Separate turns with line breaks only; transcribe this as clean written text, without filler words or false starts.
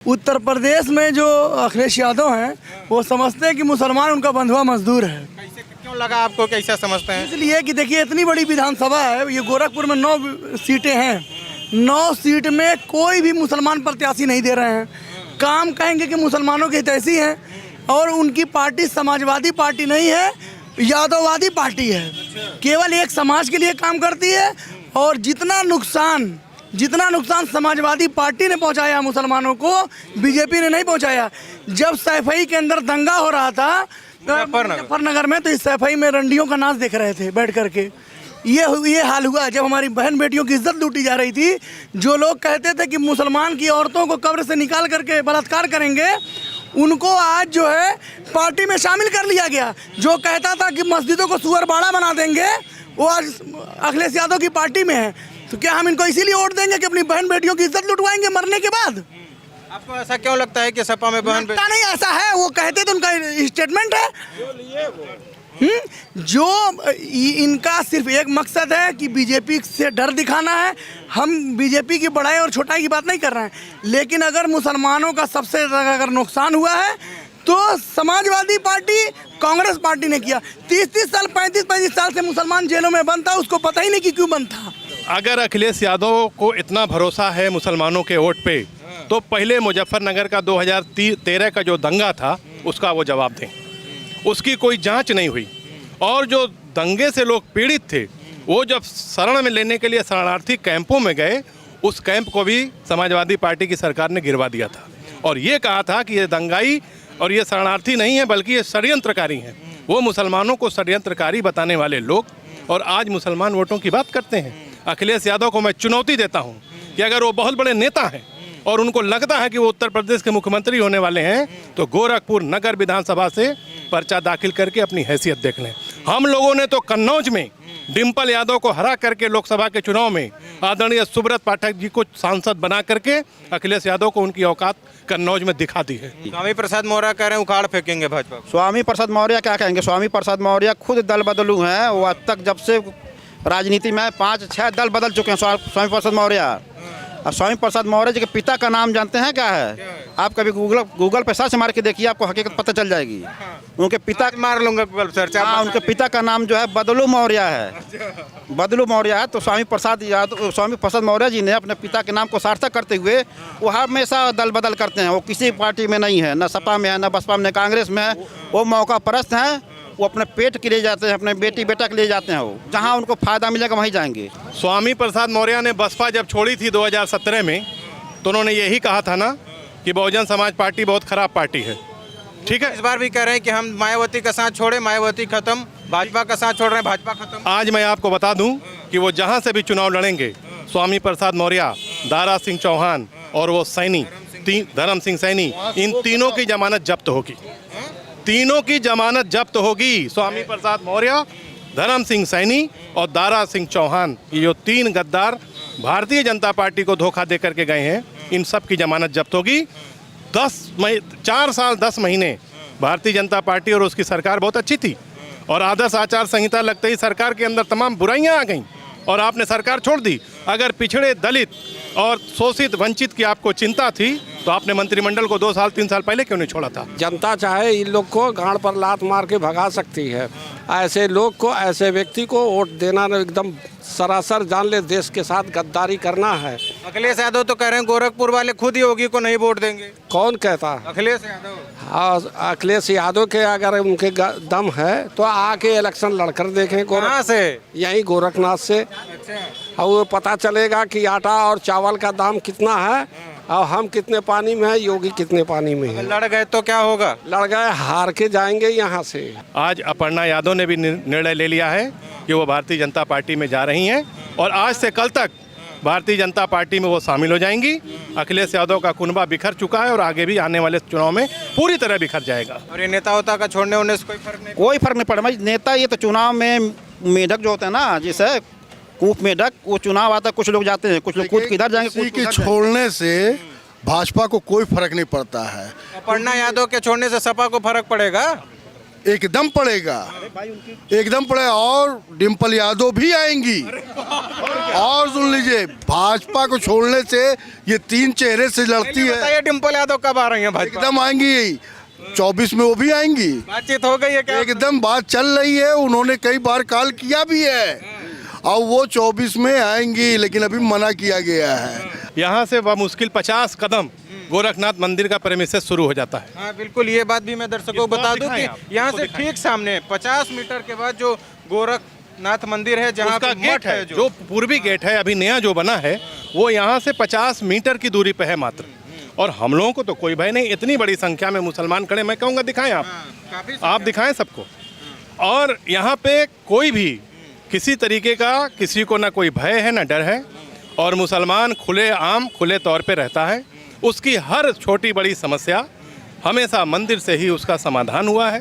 उत्तर प्रदेश में जो अखिलेश यादव हैं वो समझते हैं कि मुसलमान उनका बंधुआ मजदूर है।
कैसे क्यों लगा आपको, कैसा समझते हैं?
इसलिए कि देखिए इतनी बड़ी विधानसभा है, ये गोरखपुर में 9 सीटें हैं, 9 सीट में कोई भी मुसलमान प्रत्याशी नहीं दे रहे हैं। काम कहेंगे कि मुसलमानों के हितैषी हैं और उनकी पार्टी समाजवादी पार्टी नहीं है, यादववादी पार्टी है। केवल एक समाज के लिए काम करती है और जितना नुकसान समाजवादी पार्टी ने पहुंचाया मुसलमानों को, बीजेपी ने नहीं पहुंचाया। जब सैफई के अंदर दंगा हो रहा था मुजफ्फरनगर में, तो इस सैफई में रंडियों का नाच देख रहे थे बैठ करके। ये हाल हुआ जब हमारी बहन बेटियों की इज्जत लूटी जा रही थी। जो लोग कहते थे कि मुसलमान की औरतों को कब्र से निकाल करके बलात्कार करेंगे, उनको आज जो है पार्टी में शामिल कर लिया गया। जो कहता था कि मस्जिदों को सुअरबाड़ा बना देंगे, वो आज अखिलेश यादव की पार्टी में है। तो क्या हम इनको इसीलिए वोट देंगे कि अपनी बहन बेटियों की इज्जत लुटवाएंगे मरने के बाद?
आपको ऐसा क्यों लगता है कि सपा में बहन
लगता नहीं ऐसा है, वो कहते तो उनका स्टेटमेंट है। जो इनका सिर्फ एक मकसद है कि बीजेपी से डर दिखाना है। हम बीजेपी की बड़ाई और छोटाई की बात नहीं कर रहे हैं, लेकिन अगर मुसलमानों का सबसे ज़्यादा अगर नुकसान हुआ है तो समाजवादी पार्टी, कांग्रेस पार्टी ने किया। 30-30 साल 35-35 साल से मुसलमान जेलों में बंद था, उसको पता ही नहीं कि क्यों बंद था।
अगर अखिलेश यादव को इतना भरोसा है मुसलमानों के वोट पे, तो पहले मुजफ्फरनगर का 2013 का जो दंगा था उसका वो जवाब दें। उसकी कोई जांच नहीं हुई और जो दंगे से लोग पीड़ित थे वो जब शरण में लेने के लिए शरणार्थी कैंपों में गए, उस कैंप को भी समाजवादी पार्टी की सरकार ने गिरवा दिया था और ये कहा था कि ये दंगाई और ये शरणार्थी नहीं है बल्कि ये षड्यंत्रकारी हैं। वो मुसलमानों को षड्यंत्रकारी बताने वाले लोग और आज मुसलमान वोटों की बात करते हैं। अखिलेश यादव को मैं चुनौती देता हूं कि अगर वो बहुत बड़े नेता हैं और उनको लगता है कि वो उत्तर प्रदेश के मुख्यमंत्री होने वाले हैं, तो गोरखपुर नगर विधानसभा से पर्चा दाखिल करके अपनी हैसियत देख लें। हम लोगों ने तो कन्नौज में डिम्पल यादव को हरा करके लोकसभा के चुनाव में आदरणीय सुब्रत पाठक जी को सांसद बना करके अखिलेश यादव को उनकी औकात कन्नौज में दिखा दी है।
स्वामी प्रसाद मौर्य कह रहे हैं उखाड़ फेंकेंगे भाजपा को।
स्वामी प्रसाद मौर्य क्या कहेंगे? स्वामी प्रसाद मौर्य खुद दल बदलू हैं। वो अब तक जब से राजनीति में 5-6 दल बदल चुके हैं स्वामी प्रसाद मौर्य। और स्वामी प्रसाद मौर्य जी के पिता का नाम जानते हैं क्या है? आप कभी गूगल पे सर्च मार के देखिए, आपको हकीकत पता चल जाएगी। उनके पिता
मार लूंगा गूगल सर्च।
हाँ, उनके पिता का नाम जो है बदलू मौर्य है। बदलू मौर्य है। तो स्वामी प्रसाद मौर्य जी ने अपने पिता के नाम को सार्थक करते हुए वो हमेशा दल बदल करते हैं। वो किसी पार्टी में नहीं है, न सपा में है, न बसपा में, न कांग्रेस में है। वो मौका परस्त हैं। वो अपने पेट के लिए जाते हैं, अपने बेटी बेटा के लिए जाते हैं। वो जहाँ उनको फायदा मिलेगा वहीं जाएंगे।
स्वामी प्रसाद मौर्य ने बसपा जब छोड़ी थी 2017 में, तो उन्होंने यही कहा था ना कि बहुजन समाज पार्टी बहुत खराब पार्टी है। ठीक है,
इस बार भी कह रहे हैं कि हम मायावती का साथ छोड़े, मायावती खत्म, भाजपा का साथ छोड़ रहे हैं, भाजपा खत्म।
आज मैं आपको बता दूं कि वो जहां से भी चुनाव लड़ेंगे, स्वामी प्रसाद मौर्य, दारा सिंह चौहान और वो सैनी, धर्म सिंह सैनी, इन तीनों की जमानत जब्त होगी। तीनों की जमानत जब्त होगी। स्वामी प्रसाद मौर्य, धर्म सिंह सैनी और दारा सिंह चौहान, ये जो 3 गद्दार भारतीय जनता पार्टी को धोखा दे करके गए हैं, इन सब की जमानत जब्त होगी। 4 साल 10 महीने भारतीय जनता पार्टी और उसकी सरकार बहुत अच्छी थी और आदर्श आचार संहिता लगते ही सरकार के अंदर तमाम बुराइयां आ गईं और आपने सरकार छोड़ दी। अगर पिछड़े, दलित और शोषित वंचित की आपको चिंता थी तो आपने मंत्रिमंडल को 2 साल 3 साल पहले क्यों नहीं छोड़ा था?
जनता चाहे इन लोग को गांड पर लात मार के भगा सकती है। ऐसे लोग को, ऐसे व्यक्ति को वोट देना एकदम सरासर जान ले देश के साथ गद्दारी करना है।
अखिलेश यादव तो कह रहे हैं गोरखपुर वाले खुद योगी को नहीं वोट देंगे।
कौन कहता?
अखिलेश यादव।
हाँ, अखिलेश यादव के अगर उनके दम है तो आके इलेक्शन लड़कर देखें।
कहाँ से?
यहीं गोरखनाथ से। और वो पता चलेगा कि आटा और चावल का दाम कितना है और हम कितने पानी में है, योगी कितने पानी में है।
लड़ गए तो क्या होगा?
लड़ गए, हार के जाएंगे यहाँ से।
आज अपर्णा यादव ने भी निर्णय ले लिया है कि वो भारतीय जनता पार्टी में जा रही हैं और आज से कल तक भारतीय जनता पार्टी में वो शामिल हो जाएंगी। अखिलेश यादव का कुनबा बिखर चुका है और आगे भी आने वाले चुनाव में पूरी तरह बिखर जाएगा।
और ये नेता होता का छोड़ने होने से कोई फर्क नहीं?
कोई फर्क नहीं पड़ा भाई। नेता ये तो चुनाव में मेढक जो होते हैं ना, जैसे कूप मेढक, वो चुनाव आता, कुछ लोग जाते हैं, कुछ लोग कूद किधर जाएंगे।
किसी के छोड़ने से भाजपा को कोई फर्क नहीं पड़ता है।
अपर्णा यादव के छोड़ने से सपा को फर्क पड़ेगा?
एकदम पड़ेगा, एकदम पड़ेगा। और डिम्पल यादव भी आएंगी। और सुन लीजिए, भाजपा को छोड़ने से ये 3 चेहरे से लड़ती है।
बताइए डिम्पल यादव कब आ रही है भाजपा?
एकदम आएंगी, 24 में वो भी आएंगी।
बातचीत हो गई है क्या?
एकदम बात चल रही है, उन्होंने कई बार कॉल किया भी है और वो 24 में आएंगी, लेकिन अभी मना किया गया है।
यहाँ से मुश्किल 50 कदम गोरखनाथ मंदिर का प्रेमिसेस शुरू हो जाता है।
हाँ बिल्कुल, ये बात भी मैं दर्शकों को बता दूं कि यहाँ से ठीक सामने 50 मीटर के बाद जो गोरखनाथ मंदिर है, जहाँ
उसका
पे
गेट
मठ
है, जो पूर्वी गेट है अभी नया जो बना है, वो यहाँ से 50 मीटर की दूरी पे है मात्र। और हम लोगों को तो कोई भय नहीं, इतनी बड़ी संख्या में मुसलमान खड़े। मैं कहूँगा दिखाएं आप दिखाएं सबको। और यहाँ पे कोई भी किसी तरीके का किसी को ना कोई भय है ना डर है। और मुसलमान खुले तौर पे रहता है। उसकी हर छोटी बड़ी समस्या हमेशा मंदिर से ही उसका समाधान हुआ है।